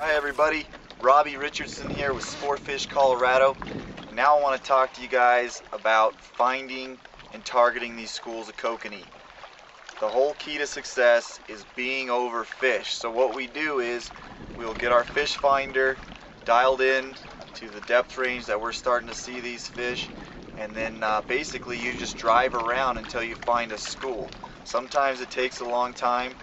Hi everybody, Robby Richardson here with Sportfish Colorado. And now I want to talk to you guys about finding and targeting these schools of kokanee. The whole key to success is being overfished. So what we do is we'll get our fish finder dialed in to the depth range that we're starting to see these fish, and then basically you just drive around until you find a school. Sometimes it takes a long time.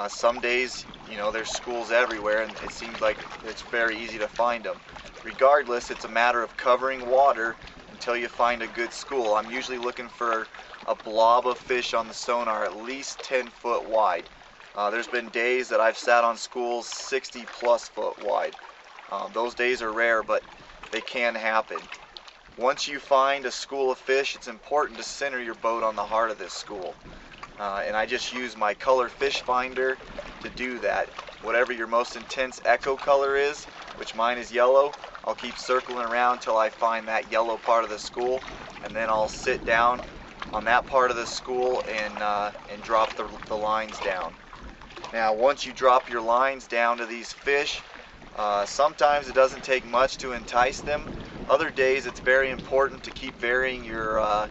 Some days, you know, there's schools everywhere and it seems like it's very easy to find them. Regardless, it's a matter of covering water until you find a good school. I'm usually looking for a blob of fish on the sonar at least 10 foot wide. There's been days that I've sat on schools 60 plus foot wide. Those days are rare, but they can happen. Once you find a school of fish, it's important to center your boat on the heart of this school. And I just use my color fish finder to do that. Whatever your most intense echo color is, which mine is yellow, I'll keep circling around until I find that yellow part of the school, and then I'll sit down on that part of the school and drop the lines down. Now once you drop your lines down to these fish, sometimes it doesn't take much to entice them. Other days it's very important to keep varying your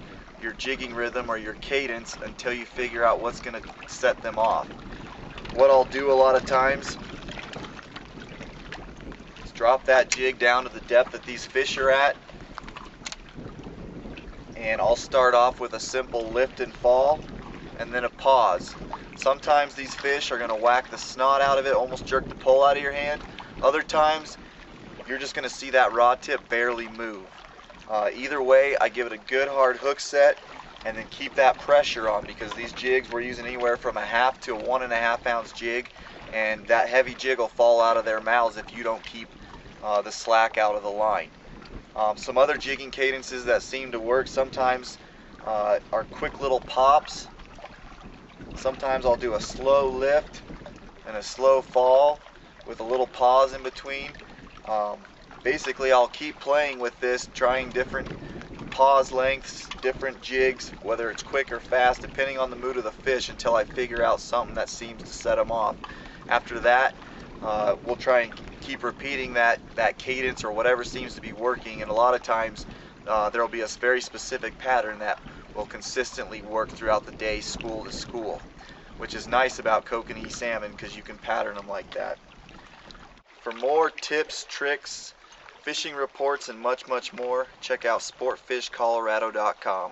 jigging rhythm or your cadence until you figure out what's going to set them off. What I'll do a lot of times is drop that jig down to the depth that these fish are at, and I'll start off with a simple lift and fall and then a pause. Sometimes these fish are going to whack the snot out of it, almost jerk the pole out of your hand. Other times you're just going to see that rod tip barely move. Either way, I give it a good hard hook set and then keep that pressure on, because these jigs we're using anywhere from a half to a 1.5 ounce jig, and that heavy jig will fall out of their mouths if you don't keep the slack out of the line. Some other jigging cadences that seem to work sometimes are quick little pops. Sometimes I'll do a slow lift and a slow fall with a little pause in between. Basically, I'll keep playing with this, trying different pause lengths, different jigs, whether it's quick or fast, depending on the mood of the fish, until I figure out something that seems to set them off. After that, we'll try and keep repeating that cadence or whatever seems to be working, and a lot of times there will be a very specific pattern that will consistently work throughout the day, school to school, which is nice about kokanee salmon because you can pattern them like that. For more tips, tricks, fishing reports, and much more, check out sportfishcolorado.com.